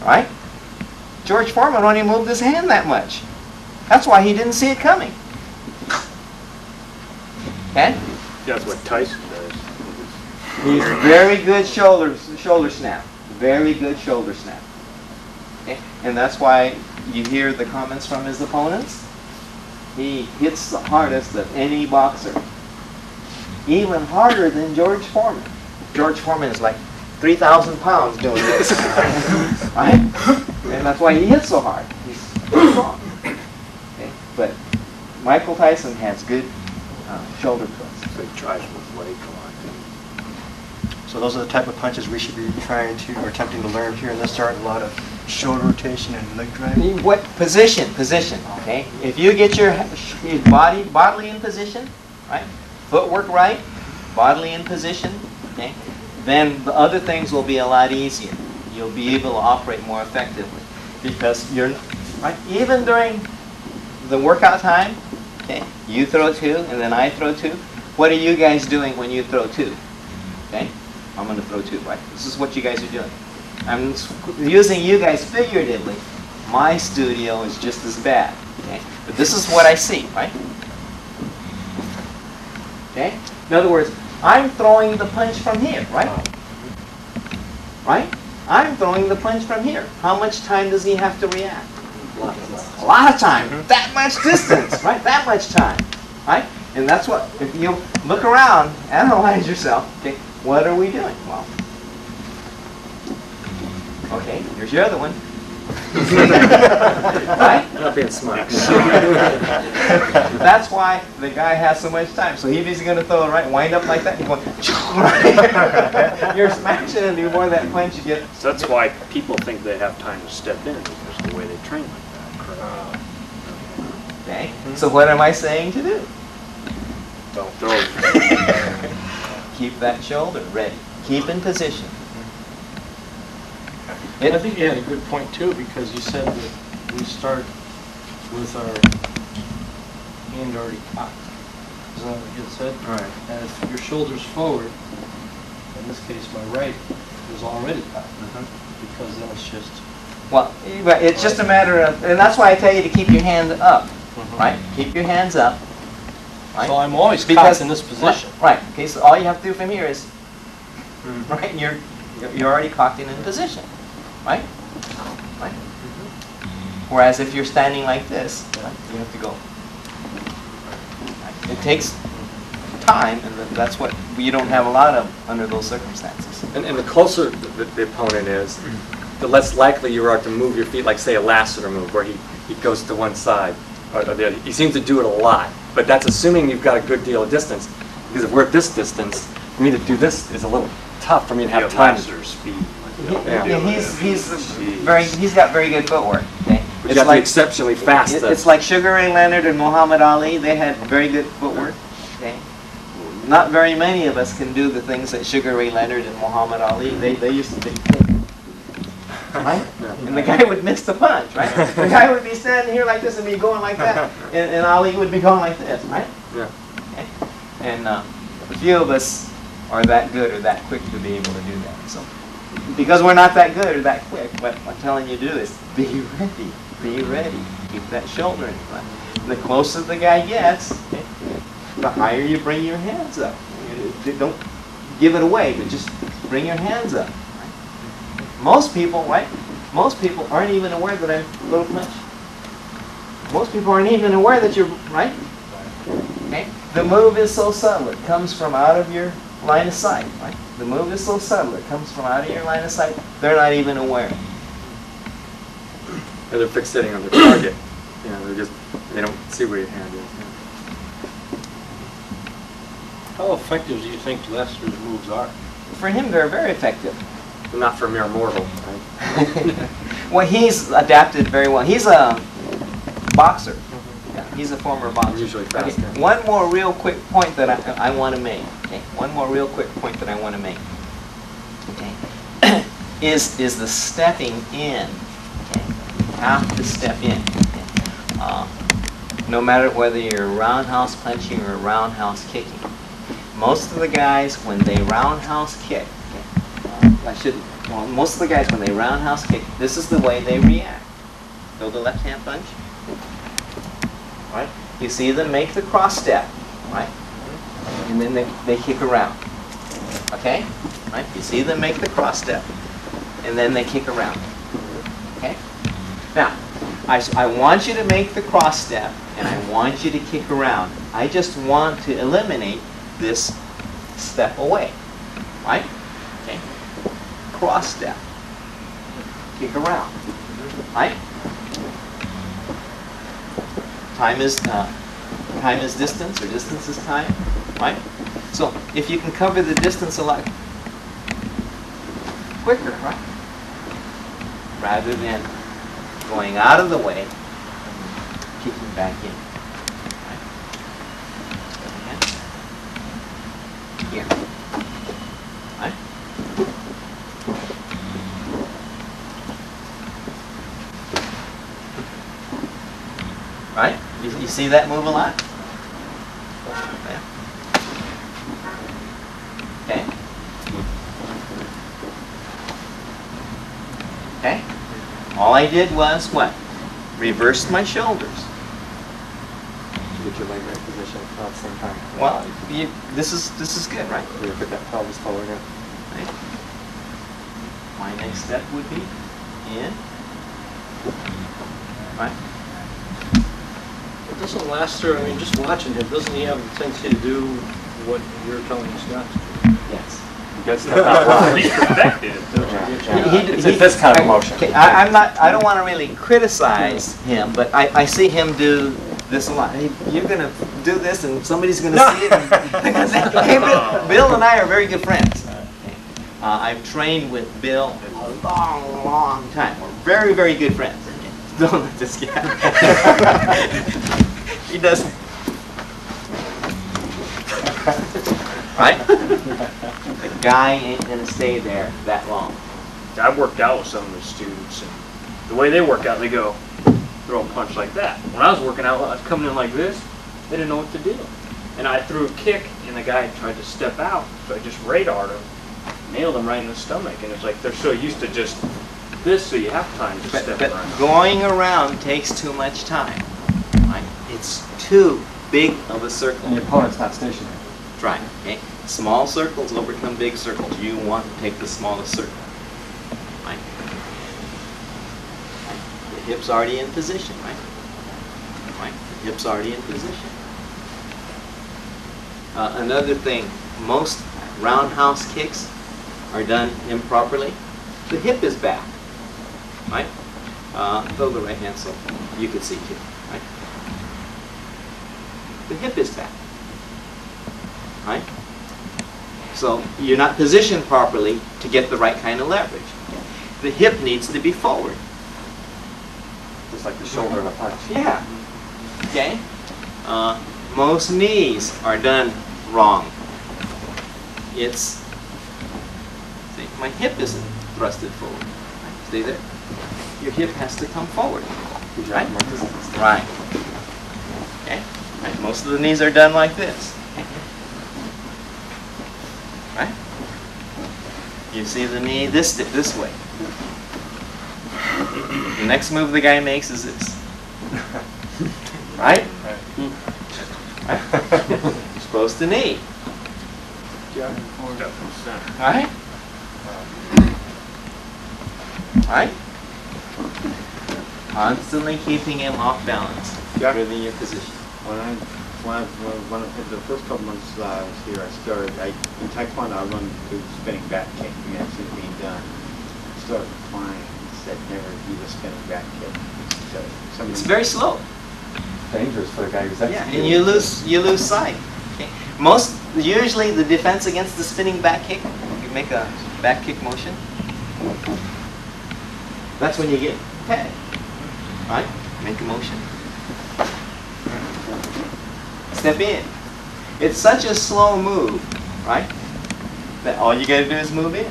right? George Foreman only moved his hand that much. That's why he didn't see it coming. Okay? That's what Tyson does. He's very good shoulder snap. Very good shoulder snap. Okay? And that's why you hear the comments from his opponents. He hits the hardest of any boxer. Even harder than George Foreman. George Foreman is like 3,000 pounds doing this. Right? And that's why he hits so hard. He's strong. Okay? But Michael Tyson has good shoulder twists. So he tries with leg a lot. So those are the type of punches we should be trying to, or attempting to learn here in this start. A lot of shoulder rotation and leg drag. What position? Position. Okay. If you get your bodily in position, right? Footwork right, bodily in position. Okay. Then the other things will be a lot easier. You'll be able to operate more effectively because you're right. Even during the workout time, okay, you throw two and then I throw two. What are you guys doing when you throw two? Okay. I'm going to throw two, right? This is what you guys are doing. I'm using you guys figuratively. My studio is just as bad, okay? But this is what I see, right? Okay? In other words, I'm throwing the punch from here, right? Right? I'm throwing the punch from here. How much time does he have to react? A lot of time. That much distance, right? That much time, right? And that's what, if you look around, analyze yourself, okay? What are we doing? Well, okay, here's your other one. Right? Not being smart. That's why the guy has so much time. So if he's going to throw it right, wind up like that, you're going, you're smashing it before that punch you get. So that's why people think they have time to step in because of the way they train like that. Okay. So what am I saying to do? Don't throw it. Keep that shoulder ready. Keep in position. I think you had a good point too, because you said that we start with our hand already cocked. Isn't that what you said? Right. And if your shoulder's forward, in this case my right, is already cocked. Because then it's just... Well, it's just a matter of, and that's why I tell you to keep your hand up. Right? Keep your hands up. Right? So I'm always cocked in this position. Right. Okay, so all you have to do from here is, right, you're already cocked in position. Right? Right? Whereas if you're standing like this, right, you have to go. Right? It takes time, and that's what you don't have a lot of under those circumstances. And the closer the opponent is, the less likely you are to move your feet, like say a Lassiter move, where he goes to one side or the other. He seems to do it a lot, but that's assuming you've got a good deal of distance. Because if we're at this distance, for me to do this is a little tough for me to have time. Speed. He's got very good footwork. Okay? But you have to be exceptionally fast. It's like Sugar Ray Leonard and Muhammad Ali. They had very good footwork. Okay? Not very many of us can do the things that Sugar Ray Leonard and Muhammad Ali. They used to do. Right? And the guy would miss the punch, right? The guy would be standing here like this and be going like that, and Ali would be going like this, right? Yeah. Okay? And a few of us are that good or that quick to be able to do that. So, because we're not that good or that quick, what I'm telling you to do is be ready. Be ready. Keep that shoulder in front. The closer the guy gets, okay, the higher you bring your hands up. Don't give it away, but just bring your hands up. Most people, right? Most people aren't even aware that I'm a little punch. Most people aren't even aware that you're, right? Okay? The move is so subtle. It comes from out of your line of sight, right? The move is so subtle. It comes from out of your line of sight. They're not even aware. Or they're fixating on their target. They don't see where your hand is. How effective do you think Lester's moves are? For him, they're very effective. But not for mere mortal, right? Well, he's adapted very well. He's a boxer. Yeah, he's a former boxer. Usually fast. Okay. One more real quick point that I want to make. Okay. One more real quick point that I want to make. Okay. is the stepping in. Okay. You have to step in. Okay. No matter whether you're roundhouse punching or roundhouse kicking. Most of the guys, when they roundhouse kick, I shouldn't. well, most of the guys, when they roundhouse kick, this is the way they react. Go the left hand punch. Right? You see them make the cross step. Right? And then they kick around. Okay? Right? You see them make the cross step. And then they kick around. Okay? Now, I want you to make the cross step, and I want you to kick around. I just want to eliminate this step away. Right? Okay? Cross step. Kick around. Right? Time is distance, or distance is time. Right? So if you can cover the distance a lot quicker, right? Rather than going out of the way, kicking back in. Right? Here. Right? Right? You see that move a lot? Yeah. Okay. Okay. All I did was what? Reversed my shoulders. Get your leg right position at the same time. Well, this is good, right? You put that pelvis forward in. Right. My next step would be in. Right. It doesn't Laster, I mean, just watching him, doesn't he have a tendency to do what you're telling us not to do? Yes. You got step out wide. He's perfected. It's this kind of motion. Okay, I don't want to really criticize him, but I see him do this a lot. Hey, you're gonna do this, and somebody's gonna see it. Hey, Bill and I are very good friends. I've trained with Bill a long, long time. We're very, very good friends. Don't let this guy. He does. Right? The guy ain't gonna stay there that long. I've worked out with some of the students, and the way they work out, they go, throw a punch like that. When I was working out, I was coming in like this, they didn't know what to do. And I threw a kick, and the guy tried to step out, so I just radared him, nailed him right in the stomach, and it's like they're so used to just this, so you have time to step But around. going around takes too much time. Right? It's too big of a circle. And your opponent's not stationary. That's right. Okay? Small circles overcome big circles. You want to take the smallest circle. Right? The hip's already in position, right? Right? The hip's already in position. Another thing, most roundhouse kicks are done improperly. The hip is back. Right? Throw the right hand so you can see too. Right? The hip is back. Right? So you're not positioned properly to get the right kind of leverage. The hip needs to be forward. Just like the shoulder of a punch. Yeah. Okay? Most knees are done wrong. It's, see, my hip isn't thrusted forward. Right? Stay there. Your hip has to come forward. Right? Right. Okay? Right. Most of the knees are done like this. Right? You see the knee this way. The next move the guy makes is this. Right? Right? You're supposed to knee. Right? Right? Constantly keeping him off balance. Yeah. Within your position. The first couple months I was here, I started, in Taekwondo, I learned to do spinning back kick, and that's it being done. I started applying, said never do the spinning back kick. So It's very slow. Dangerous for the guy who's Yeah, executing. and you lose sight. Okay. Usually the defense against the spinning back kick, you make a back kick motion. That's when you get tagged. Right? Make a motion. Step in. It's such a slow move, right? That all you gotta do is move in.